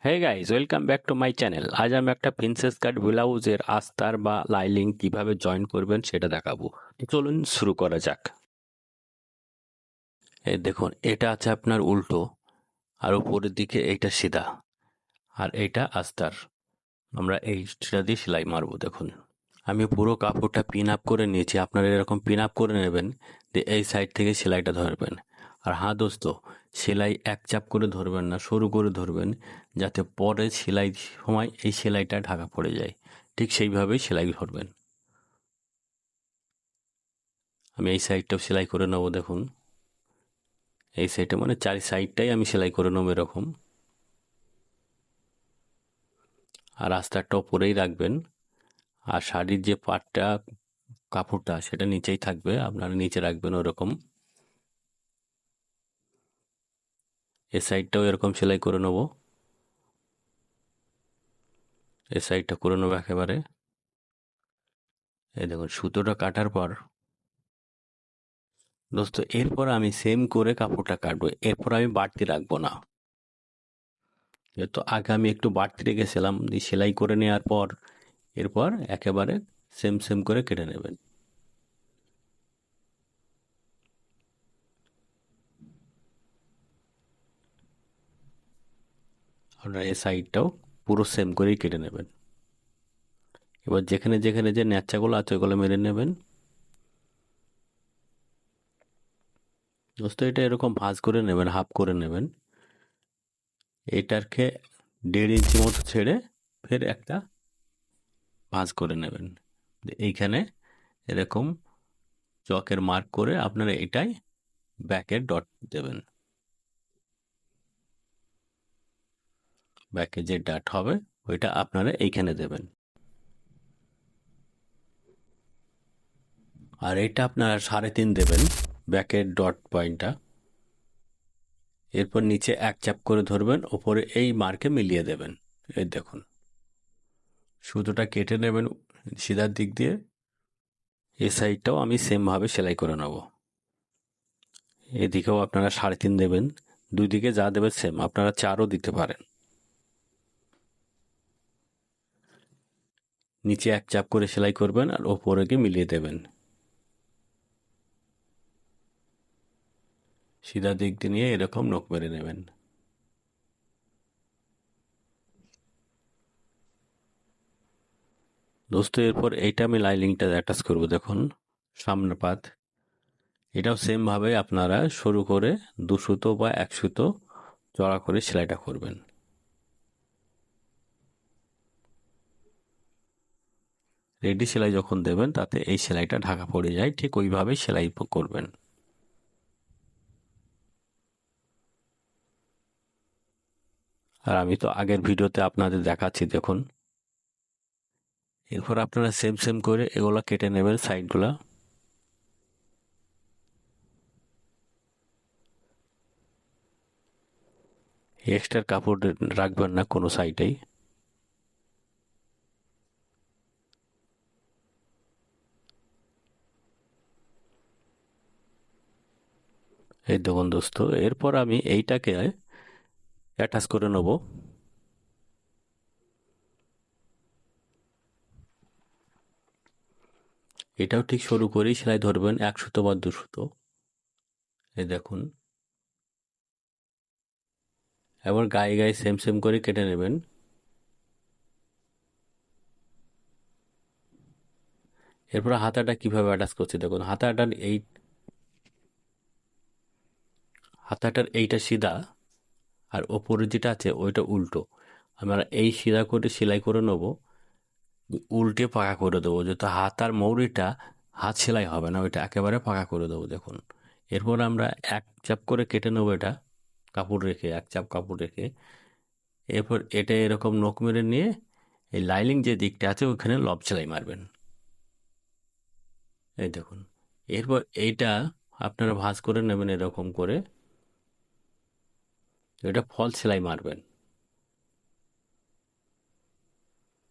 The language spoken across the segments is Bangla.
Hey guys, welcome back to my channel. আজ আমি একটা প্রিন্সেস কাট ব্লাউজের আস্তার বা লাইলিং কিভাবে জয়েন করবেন সেটা দেখাবো। চলুন শুরু করা যাক। এই দেখুন, এটা আছে আপনার উল্টো, আর উপরের দিকে এইটা সিধা, আর এইটা আস্তার। আমরা এইটা দিয়ে সেলাই মারবো। দেখুন, আমি পুরো কাপড়টা পিন আপ করে নিয়েছি। আপনারা এরকম পিন আপ করে নেবেন, দিয়ে এই সাইড থেকে সেলাইটা ধরবেন। আর হ্যাঁ দোস্ত, সেলাই এক চাপ করে ধরবেন না, সরু করে ধরবেন, যাতে পরে সেলাই সময় এই সেলাইটা ঢাকা পড়ে যায়। ঠিক সেইভাবেই সেলাই ধরবেন। আমি এই সাইডটাও সেলাই করে নেবো। দেখুন, এই সাইডটা মানে চারি সাইডটাই আমি সেলাই করে নেবো এরকম। আর আস্তারটা উপরেই রাখবেন। আর শাড়ির যে পাটটা, কাপড়টা সেটা নিচেই থাকবে, আপনারা নিচে রাখবেন ওরকম। এ সাইডটাও এরকম সেলাই করে নেব। এই সাইডটা করে নেবো একেবারে। এই দেখুন, সুতোটা কাটার পর দোস্ত, এরপর আমি সেম করে কাপড়টা কাটবো। এরপর আমি বাড়তি রাখবো না। যেহেতু আগে আমি একটু বাড়তি রেখেছিলাম, দিয়ে সেলাই করে নেওয়ার পর এরপর একেবারে সেম সেম করে কেটে নেবেন। আপনার এই সাইডটাও পুরো সেম করেই কেটে নেবেন। এবার যেখানে যেখানে যে ন্যাচাগুলো আছে ওগুলো মেরে নেবেন। দোস্ত, এটা এরকম ভাঁজ করে নেবেন, হাফ করে নেবেন। এটাকে 1.5 ইঞ্চি মতো ছেড়ে ফের একটা ভাঁজ করে নেবেন। এইখানে এরকম চকের মার্ক করে আপনারা এটাই ব্যাকের ডট দেবেন। ব্যাকে যে ডট হবে ওইটা আপনারা এইখানে দেবেন। আর এটা আপনারা 3.5 দেবেন, ব্যাকের ডট পয়েন্টটা। এরপর নিচে এক চাপ করে ধরবেন, ওপরে এই মার্কে মিলিয়ে দেবেন। এই দেখুন, সুতোটা কেটে নেবেন সিধার দিক দিয়ে। এই সাইডটাও আমি সেম ভাবে সেলাই করে নেব। এদিকেও আপনারা 3.5 দেবেন। দুই দিকে যা দেবেন সেম, আপনারা 4ও দিতে পারেন। নিচে এক চাপ করে সেলাই করবেন আর ওপরে গিয়ে মিলিয়ে দেবেন। সিধা দিক দিয়ে নিয়ে এরকম নখ মেরে নেবেন। দোস্ত, এরপর এইটা আমি লাইনিংটা অ্যাটাচ করব। দেখুন, সামনের পাত। এটাও সেম ভাবে আপনারা শুরু করে 2 সুতো বা 1 সুতো চড়া করে সেলাইটা করবেন। রেডি সেলাই যখন দেবেন তাতে এই সেলাইটা ঢাকা পড়ে যায়, ঠিক ওইভাবেই সেলাই করবেন। আর আমি তো আগের ভিডিওতে আপনাদের দেখাচ্ছি। দেখুন, এরপর আপনারা সেম সেম করে এগুলো কেটে নেবেন সাইডগুলা। এক্সট্রা কাপড় রাখবেন না কোনো সাইডেই। এই দেখুন দোস্ত, এরপর আমি এইটাকে অ্যাটাচ করে নেব। এটাও ঠিক শুরু করেই সেলাই ধরবেন 1 সুতো বা 2 সুতো। এই দেখুন, এবার গায়ে গায়ে সেম সেম করে কেটে নেবেন। এরপর হাতাটা কিভাবে অ্যাটাচ করছি দেখুন। হাতাটার এইটা সিধা, আর ওপরে যেটা আছে ওইটা উল্টো। আমরা এই সিধা করে সেলাই করে নেব, উল্টে পাকা করে দেবো, যাতে হাতার মৌরিটা হাত সেলাই হবে না, ওইটা একেবারে পাকা করে দেবো। দেখুন, এরপর আমরা এক চাপ করে কেটে নেবো এটা, কাপড় রেখে, এক চাপ কাপড় রেখে। এরপর এটা এরকম নখ মেরে নিয়ে এই লাইনিং যে দিকটা আছে ওইখানে লব সেলাই মারবেন। এই দেখুন, এরপর এইটা আপনারা ভাঁজ করে নেবেন এরকম করে। এটা ফল সেলাই মারবেন।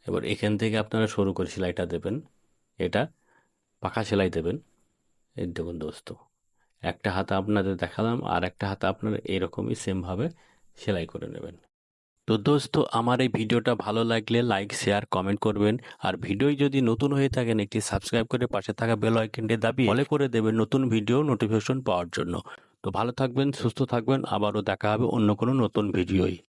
এবার এখান থেকে আপনারা সরু করে সেলাইটা দেবেন। এটা পাকা সেলাই দেবেন। এই দেখুন দোস্ত, একটা হাতা আপনাদের দেখালাম, আর একটা হাতা আপনারা এরকমই সেম ভাবে সেলাই করে নেবেন। তো তো দোস্ত, আমার এই ভিডিওটা ভালো লাগলে লাইক, শেয়ার, কমেন্ট করবেন। আর ভিডিও যদি নতুন হয়ে থাকেন, একটি সাবস্ক্রাইব করে পাশে থাকা বেল আইকনটি দাবিয়ে অলে করে দেবেন নতুন ভিডিও নোটিফিকেশন পাওয়ার জন্য। তো ভালো থাকবেন, সুস্থ থাকবেন, আবারও দেখা হবে অন্য কোনো নতুন ভিডিওয়।